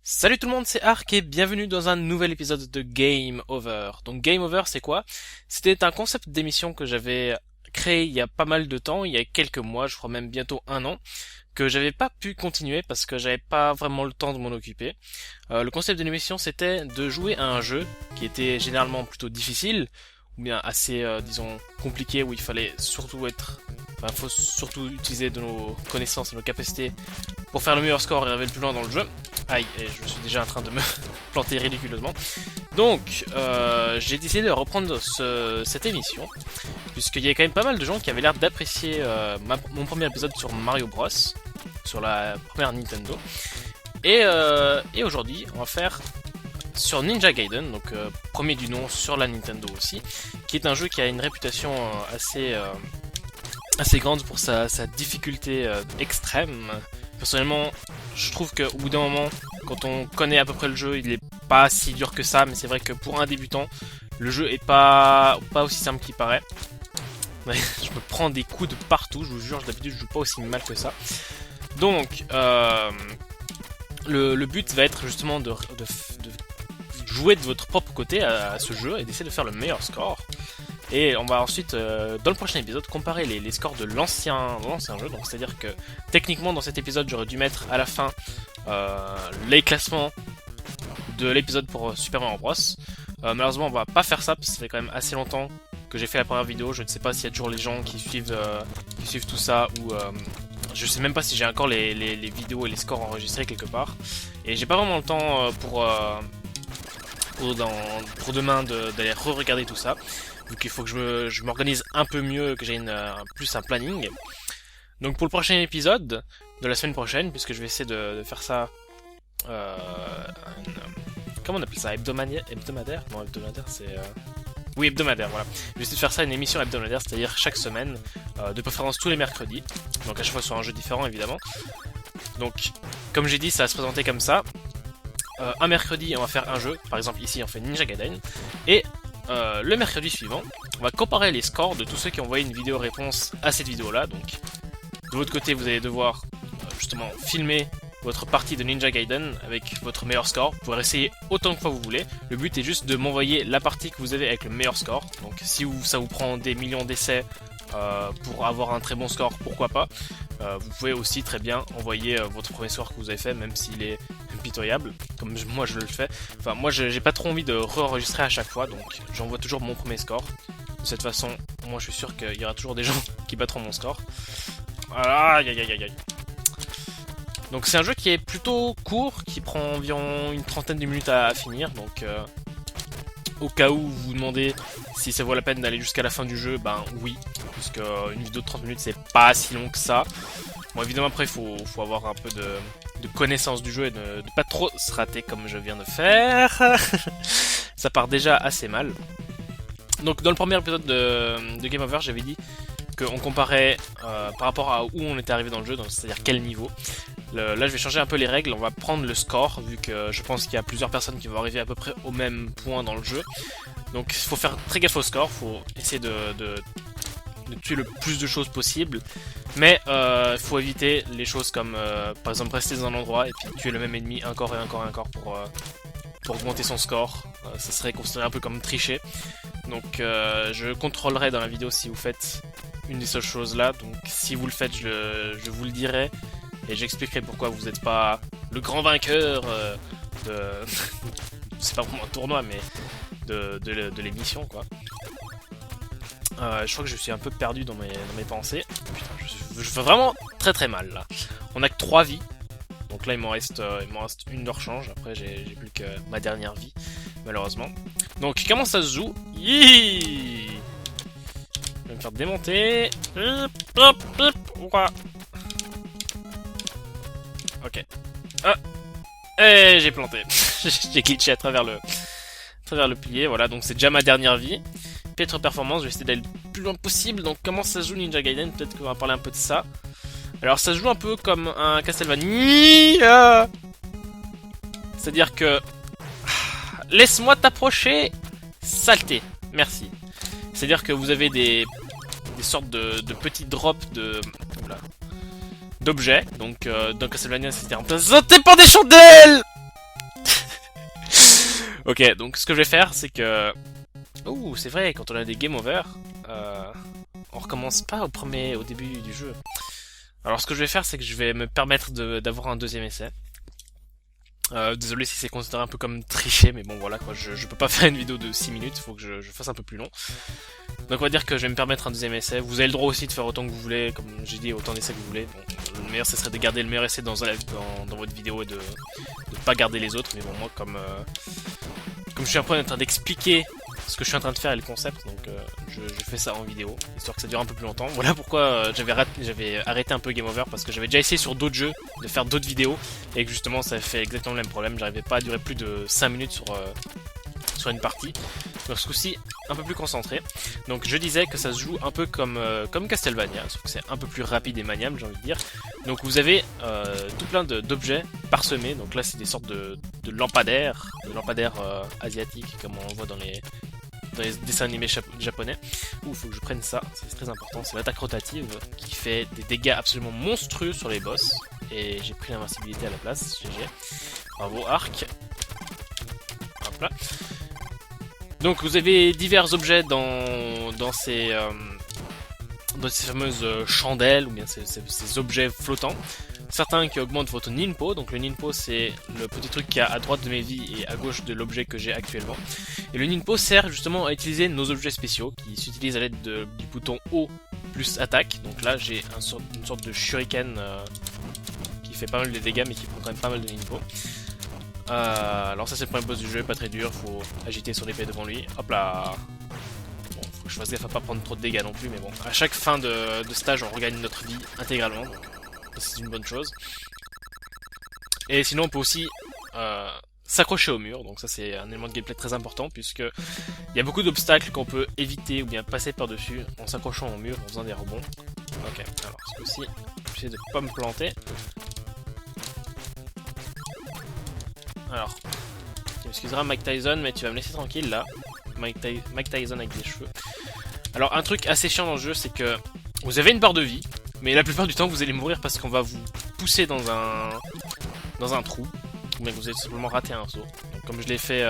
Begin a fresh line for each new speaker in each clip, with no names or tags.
Salut tout le monde, c'est Ark et bienvenue dans un nouvel épisode de Game Over. Donc Game Over, c'est quoi? C'était un concept d'émission que j'avais créé il y a pas mal de temps, il y a quelques mois, je crois même bientôt un an, que j'avais pas pu continuer parce que j'avais pas vraiment le temps de m'en occuper. Le concept de l'émission, c'était de jouer à un jeu qui était généralement plutôt difficile, ou bien assez, disons, compliqué, où il fallait surtout faut surtout utiliser de nos connaissances et nos capacités pour faire le meilleur score et arriver le plus loin dans le jeu. Aïe, et je suis déjà en train de me planter ridiculeusement. Donc, j'ai décidé de reprendre cette émission, puisqu'il y a quand même pas mal de gens qui avaient l'air d'apprécier mon premier épisode sur Mario Bros, sur la première Nintendo. Et aujourd'hui, on va faire sur Ninja Gaiden, donc premier du nom sur la Nintendo aussi, qui est un jeu qui a une réputation assez grande pour sa difficulté extrême. Personnellement, je trouve qu'au bout d'un moment, quand on connaît à peu près le jeu, il est pas si dur que ça, mais c'est vrai que pour un débutant, le jeu est pas aussi simple qu'il paraît. Ouais, je me prends des coups de partout, je vous jure, d'habitude je joue pas aussi mal que ça. Donc, le but va être justement de jouer de votre propre côté à ce jeu et d'essayer de faire le meilleur score. Et on va ensuite, dans le prochain épisode, comparer les scores de l'ancien jeu. Donc c'est-à-dire que, techniquement, dans cet épisode, j'aurais dû mettre à la fin les classements de l'épisode pour Super Mario Bros. Malheureusement, on va pas faire ça, parce que ça fait quand même assez longtemps que j'ai fait la première vidéo. Je ne sais pas s'il y a toujours les gens qui suivent tout ça, ou je sais même pas si j'ai encore les vidéos et les scores enregistrés quelque part. Et j'ai pas vraiment le temps pour demain d'aller re-regarder tout ça. Donc il faut que je m'organise un peu mieux, que j'ai plus un planning. Donc pour le prochain épisode de la semaine prochaine, puisque je vais essayer de faire ça... comment on appelle ça? Hebdomadaire? Non, hebdomadaire c'est... Oui, hebdomadaire, voilà. Je vais essayer de faire ça une émission hebdomadaire, c'est-à-dire chaque semaine, de préférence tous les mercredis. Donc à chaque fois sur un jeu différent, évidemment. Donc, comme j'ai dit, ça va se présenter comme ça. Un mercredi, on va faire un jeu. Par exemple, ici, on fait Ninja Gaiden. Et le mercredi suivant, on va comparer les scores de tous ceux qui ont envoyé une vidéo réponse à cette vidéo-là. Donc, de votre côté, vous allez devoir justement filmer votre partie de Ninja Gaiden avec votre meilleur score. Vous pouvez essayer autant de fois vous voulez. Le but est juste de m'envoyer la partie que vous avez avec le meilleur score. Donc, si ça vous prend des millions d'essais pour avoir un très bon score, pourquoi pas. Vous pouvez aussi très bien envoyer votre premier score que vous avez fait, même s'il est impitoyable, comme moi je le fais. Enfin, moi j'ai pas trop envie de re-enregistrer à chaque fois, donc j'envoie toujours mon premier score. De cette façon, moi je suis sûr qu'il y aura toujours des gens qui battront mon score. Voilà, aïe aïe aïe aïe. Donc c'est un jeu qui est plutôt court, qui prend environ une trentaine de minutes à finir, donc au cas où vous vous demandez si ça vaut la peine d'aller jusqu'à la fin du jeu, ben oui, puisque une vidéo de 30 minutes c'est pas si long que ça. Bon, évidemment après il faut avoir un peu de connaissance du jeu et de pas trop se rater comme je viens de faire. Ça part déjà assez mal. Donc dans le premier épisode de Game Over, j'avais dit qu'on comparait par rapport à où on était arrivé dans le jeu, c'est-à-dire quel niveau. Là je vais changer un peu les règles, on va prendre le score, vu que je pense qu'il y a plusieurs personnes qui vont arriver à peu près au même point dans le jeu. Donc il faut faire très gaffe au score, il faut essayer de tuer le plus de choses possible. Mais il faut éviter les choses comme par exemple rester dans un endroit et puis tuer le même ennemi encore et encore et encore pour augmenter son score. Ça serait considéré un peu comme tricher. Donc je contrôlerai dans la vidéo si vous faites une des seules choses là. Donc si vous le faites, je vous le dirai. Et j'expliquerai pourquoi vous n'êtes pas le grand vainqueur de... c'est pas vraiment un tournoi, mais de l'émission, quoi. Je crois que je suis un peu perdu dans mes pensées. Putain, je fais vraiment très très mal, là. On a que 3 vies. Donc là, il m'en reste une de rechange. Après, j'ai plus que ma dernière vie, malheureusement. Donc comment ça se joue? Yee, je vais me faire démonter. Hop, hop, hop. Ouah. Ok. Ah. Et j'ai planté. J'ai glitché à travers le pilier. Voilà, donc c'est déjà ma dernière vie. Piètre performance, je vais essayer d'aller le plus loin possible. Donc comment ça se joue Ninja Gaiden? Peut-être qu'on va parler un peu de ça. Alors ça se joue un peu comme un Castlevania. C'est-à-dire que... Laisse-moi t'approcher, saleté. Merci. C'est-à-dire que vous avez des sortes de petits drops d'objets. Donc dans Castlevania c'était représenté par des chandelles. Ok, donc ce que je vais faire c'est que... Ouh, c'est vrai, quand on a des game over, on recommence pas au début du jeu. Alors ce que je vais faire c'est que je vais me permettre d'avoir un deuxième essai. Désolé si c'est considéré un peu comme tricher, mais bon voilà quoi, je peux pas faire une vidéo de 6 minutes, il faut que je fasse un peu plus long. Donc on va dire que je vais me permettre un deuxième essai. Vous avez le droit aussi de faire autant que vous voulez, comme j'ai dit, autant d'essais que vous voulez. Bon, le meilleur ce serait de garder le meilleur essai dans votre vidéo et de pas garder les autres, mais bon moi comme je suis un peu en train d'expliquer ce que je suis en train de faire et le concept, donc je fais ça en vidéo, histoire que ça dure un peu plus longtemps. Voilà pourquoi j'avais arrêté un peu Game Over, parce que j'avais déjà essayé sur d'autres jeux de faire d'autres vidéos, et que justement ça fait exactement le même problème, j'arrivais pas à durer plus de 5 minutes sur une partie. Donc ce coup-ci, un peu plus concentré. Donc je disais que ça se joue un peu comme Castlevania, sauf que c'est un peu plus rapide et maniable, j'ai envie de dire. Donc vous avez tout plein d'objets parsemés, donc là c'est des sortes de lampadaires, asiatiques, comme on voit dans les dessins animés japonais. Ouh, faut que je prenne ça, c'est très important, c'est l'attaque rotative qui fait des dégâts absolument monstrueux sur les boss. Et j'ai pris l'invincibilité à la place, GG. Bravo, arc. Hop là. Donc vous avez divers objets dans ces fameuses chandelles, ou bien ces objets flottants. Certains qui augmentent votre ninpo, donc le ninpo c'est le petit truc qui est à droite de mes vies et à gauche de l'objet que j'ai actuellement. Et le ninpo sert justement à utiliser nos objets spéciaux, qui s'utilisent à l'aide du bouton O plus attaque. Donc là j'ai une sorte de shuriken qui fait pas mal de dégâts mais qui prend quand même pas mal de ninpo. Alors ça c'est le premier boss du jeu, pas très dur, faut agiter son épée devant lui, hop là. Bon, faut que je fasse gaffe à pas prendre trop de dégâts non plus, mais bon, à chaque fin de stage on regagne notre vie intégralement, donc c'est une bonne chose. Et sinon on peut aussi s'accrocher au mur, donc ça c'est un élément de gameplay très important, puisque il y a beaucoup d'obstacles qu'on peut éviter ou bien passer par-dessus en s'accrochant au mur, en faisant des rebonds. Ok, alors ce coup-ci, je vais essayer de pas me planter. Alors, tu m'excuseras Mike Tyson, mais tu vas me laisser tranquille là. Mike Tyson avec des cheveux. Alors un truc assez chiant dans le jeu, c'est que vous avez une barre de vie, mais la plupart du temps vous allez mourir parce qu'on va vous pousser dans un trou, ou bien que vous allez tout simplement rater un saut. Donc, comme je l'ai fait,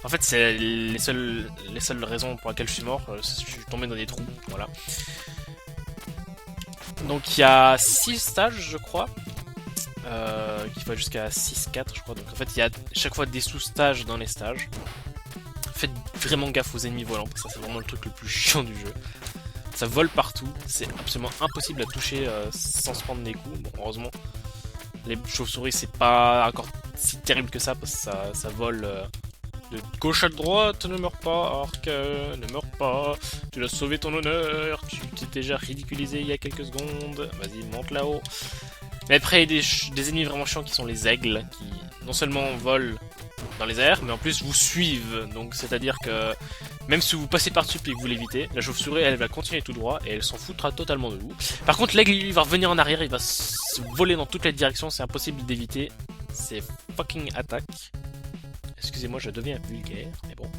en fait c'est les seules raisons pour lesquelles je suis mort, je suis tombé dans des trous, voilà. Donc il y a 6 stages je crois. Qui va jusqu'à 6-4 je crois, donc en fait il y a chaque fois des sous-stages dans les stages. Faites vraiment gaffe aux ennemis volants, parce que ça c'est vraiment le truc le plus chiant du jeu. Ça vole partout, c'est absolument impossible à toucher sans se prendre des coups. Bon, heureusement les chauves-souris c'est pas encore si terrible que ça, parce que ça vole de gauche à droite. Ne meurs pas Arc, ne meurs pas, tu as sauvé ton honneur, tu t'es déjà ridiculisé il y a quelques secondes, vas-y monte là-haut. Mais après, il y a des ennemis vraiment chiants qui sont les aigles, qui non seulement volent dans les airs, mais en plus vous suivent. Donc c'est-à-dire que même si vous passez par-dessus et que vous l'évitez, la chauve-souris elle va continuer tout droit et elle s'en foutra totalement de vous. Par contre l'aigle lui va revenir en arrière, il va se voler dans toutes les directions, c'est impossible d'éviter. C'est fucking attaque. Excusez-moi, je deviens vulgaire, mais bon.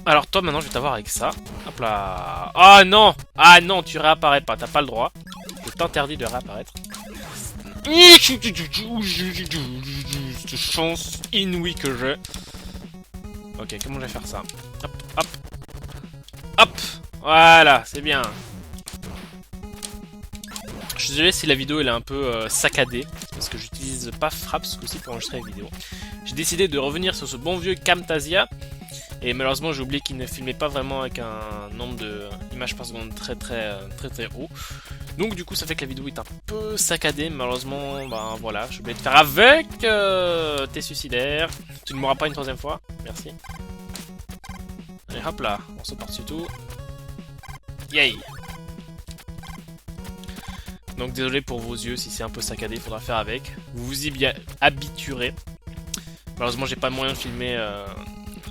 Alors toi maintenant je vais t'avoir avec ça. Hop là. Ah non! Ah non, tu réapparais pas, t'as pas le droit. Je t'interdis de réapparaître. Cette chance inouïe que j'ai. Ok, comment je vais faire ça? Hop, hop. Hop! Voilà, c'est bien. Je suis désolé si la vidéo elle est un peu saccadée, parce que j'utilise pas Fraps ce coup-ci pour enregistrer la vidéo. J'ai décidé de revenir sur ce bon vieux Camtasia. Et malheureusement j'ai oublié qu'il ne filmait pas vraiment avec un nombre d'images par seconde très haut. Donc du coup ça fait que la vidéo est un peu saccadée, malheureusement, ben voilà, je vais te faire avec tes suicidaires. Tu ne mourras pas une troisième fois, merci. Allez hop là, on saute par-dessus tout. Yay! Donc désolé pour vos yeux si c'est un peu saccadé, il faudra faire avec. Vous vous y bien habituerez. Malheureusement j'ai pas moyen de filmer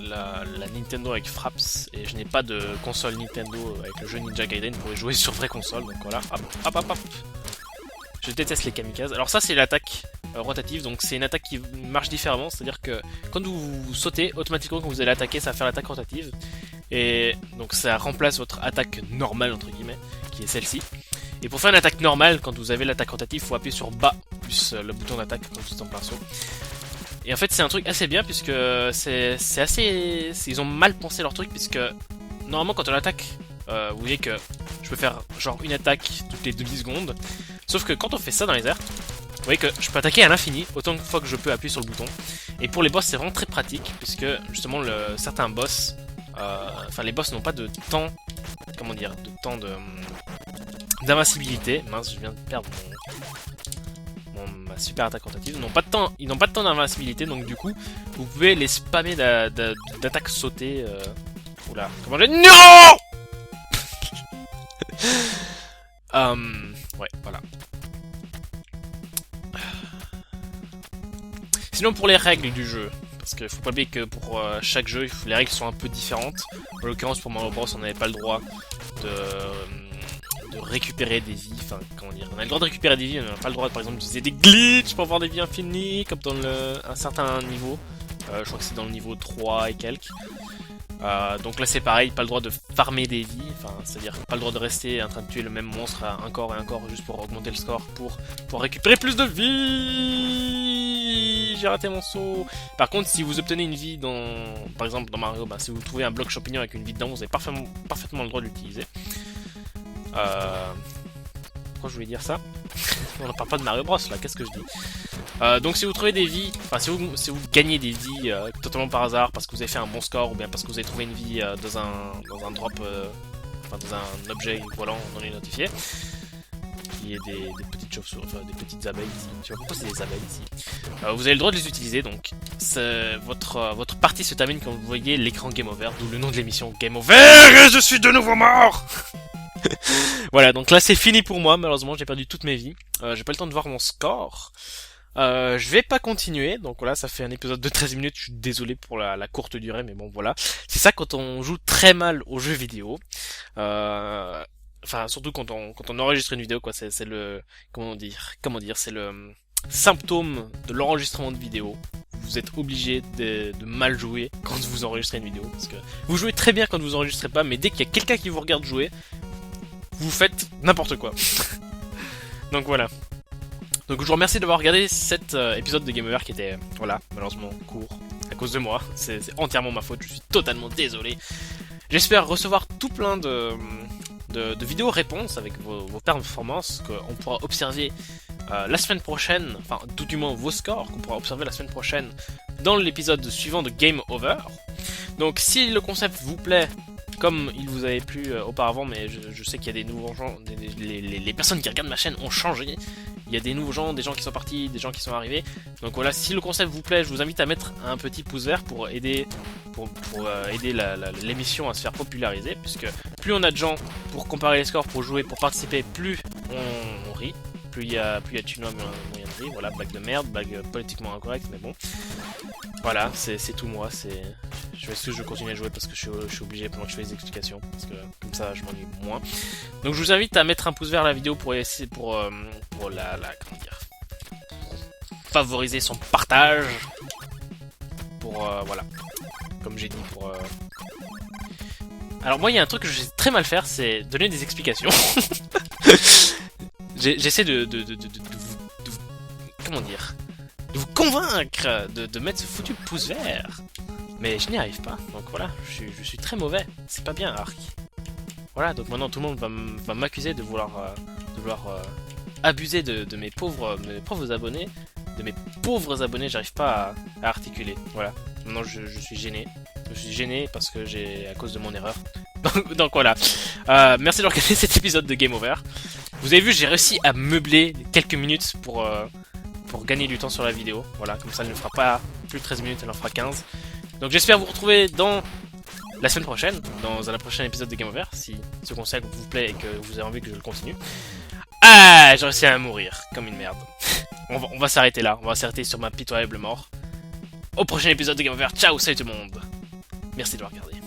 la Nintendo avec Fraps et je n'ai pas de console Nintendo avec le jeu Ninja Gaiden pour y jouer sur vraie console, donc voilà, hop hop hop hop. Je déteste les kamikazes. Alors ça c'est l'attaque rotative, donc c'est une attaque qui marche différemment, c'est-à-dire que quand vous sautez, automatiquement quand vous allez attaquer ça va faire l'attaque rotative. Et donc ça remplace votre attaque normale entre guillemets, qui est celle-ci. Et pour faire une attaque normale, quand vous avez l'attaque rotative, il faut appuyer sur bas, plus le bouton d'attaque quand vous êtes en plein saut. Et en fait c'est un truc assez bien puisque c'est assez... Ils ont mal pensé leur truc puisque normalement quand on attaque, vous voyez que je peux faire genre une attaque toutes les 2 secondes. Sauf que quand on fait ça dans les airs, vous voyez que je peux attaquer à l'infini, autant de fois que je peux appuyer sur le bouton. Et pour les boss c'est vraiment très pratique puisque justement certains boss, enfin les boss n'ont pas de temps, comment dire, de temps d'invincibilité. Mince, je viens de perdre ma super attaque rotative. Ils n'ont pas de temps d'invincibilité, donc du coup, vous pouvez les spammer d'attaques sautées. Oula, comment j'ai... Non. Ouais, voilà. Sinon, pour les règles du jeu, parce qu'il faut pas oublier que pour chaque jeu, les règles sont un peu différentes. En l'occurrence, pour Mario Bros, on n'avait pas le droit de récupérer des vies, enfin comment dire, on a le droit de récupérer des vies, on n'a pas le droit par exemple d'utiliser des glitches pour avoir des vies infinies, comme dans un certain niveau, je crois que c'est dans le niveau 3 et quelques. Donc là c'est pareil, pas le droit de farmer des vies, enfin c'est-à-dire pas le droit de rester en train de tuer le même monstre encore et encore juste pour augmenter le score, pour récupérer plus de vie. J'ai raté mon saut. Par contre si vous obtenez une vie par exemple dans Mario, bah, si vous trouvez un bloc champignon avec une vie dedans, vous avez parfaitement le droit de l'utiliser. Pourquoi je voulais dire ça? On ne parle pas de Mario Bros là, qu'est-ce que je dis? Donc si vous trouvez des vies, enfin si vous gagnez des vies totalement par hasard parce que vous avez fait un bon score ou bien parce que vous avez trouvé une vie dans un drop, enfin dans un objet volant non identifié, qui est des petites chauves-souris, enfin des petites abeilles ici, je sais pas pourquoi c'est des abeilles ici, vous avez le droit de les utiliser, donc votre partie se termine quand vous voyez l'écran Game Over, d'où le nom de l'émission Game Over et je suis de nouveau mort. Voilà, donc là c'est fini pour moi, malheureusement j'ai perdu toutes mes vies, j'ai pas le temps de voir mon score. Je vais pas continuer, donc voilà, ça fait un épisode de 13 minutes, je suis désolé pour la courte durée, mais bon voilà. C'est ça quand on joue très mal aux jeux vidéo. Enfin, surtout quand on enregistre une vidéo, quoi, c'est le... Comment dire, c'est le symptôme de l'enregistrement de vidéo. Vous êtes obligé de mal jouer quand vous enregistrez une vidéo, parce que vous jouez très bien quand vous enregistrez pas, mais dès qu'il y a quelqu'un qui vous regarde jouer, vous faites n'importe quoi. Donc voilà. Donc je vous remercie d'avoir regardé cet épisode de Game Over qui était, voilà, malheureusement court, à cause de moi. C'est entièrement ma faute, je suis totalement désolé. J'espère recevoir tout plein de vidéos réponses avec vos performances qu'on pourra observer la semaine prochaine, enfin tout du moins vos scores qu'on pourra observer la semaine prochaine dans l'épisode suivant de Game Over. Donc si le concept vous plaît, comme il vous avait plu auparavant, mais je sais qu'il y a des nouveaux gens, les personnes qui regardent ma chaîne ont changé. Il y a des nouveaux gens, des gens qui sont partis, des gens qui sont arrivés. Donc voilà, si le concept vous plaît, je vous invite à mettre un petit pouce vert pour aider, aider l'émission à se faire populariser. Puisque plus on a de gens pour comparer les scores, pour jouer, pour participer, plus on rit. Plus il y a de chinois, moyen de rire. Voilà, blague de merde, blague politiquement incorrecte, mais bon. Voilà, c'est tout moi, je vais continuer à jouer parce que je suis obligé pendant que je fais les explications, parce que comme ça je m'ennuie moins. Donc je vous invite à mettre un pouce vers la vidéo pour essayer comment dire, favoriser son partage. Pour voilà, comme j'ai dit Alors moi il y a un truc que je sais très mal faire, c'est donner des explications. J'essaie de vous comment dire, de vous convaincre de mettre ce foutu pouce vert. Mais je n'y arrive pas, donc voilà, je suis très mauvais, c'est pas bien Ark. Voilà, donc maintenant tout le monde va m'accuser de vouloir abuser de mes pauvres abonnés. De mes pauvres abonnés, j'arrive pas à articuler, voilà. Maintenant je suis gêné. Je suis gêné parce que à cause de mon erreur. Donc voilà. Merci d'avoir regardé cet épisode de Game Over. Vous avez vu, j'ai réussi à meubler quelques minutes pour gagner du temps sur la vidéo. Voilà, comme ça elle ne fera pas plus de 13 minutes, elle en fera 15. Donc j'espère vous retrouver dans la semaine prochaine, dans un prochain épisode de Game Over, si ce conseil vous plaît et que vous avez envie que je le continue. Ah, j'ai réussi à mourir, comme une merde. On va s'arrêter là, on va s'arrêter sur ma pitoyable mort. Au prochain épisode de Game Over, ciao, salut tout le monde. Merci de l'avoir regardé.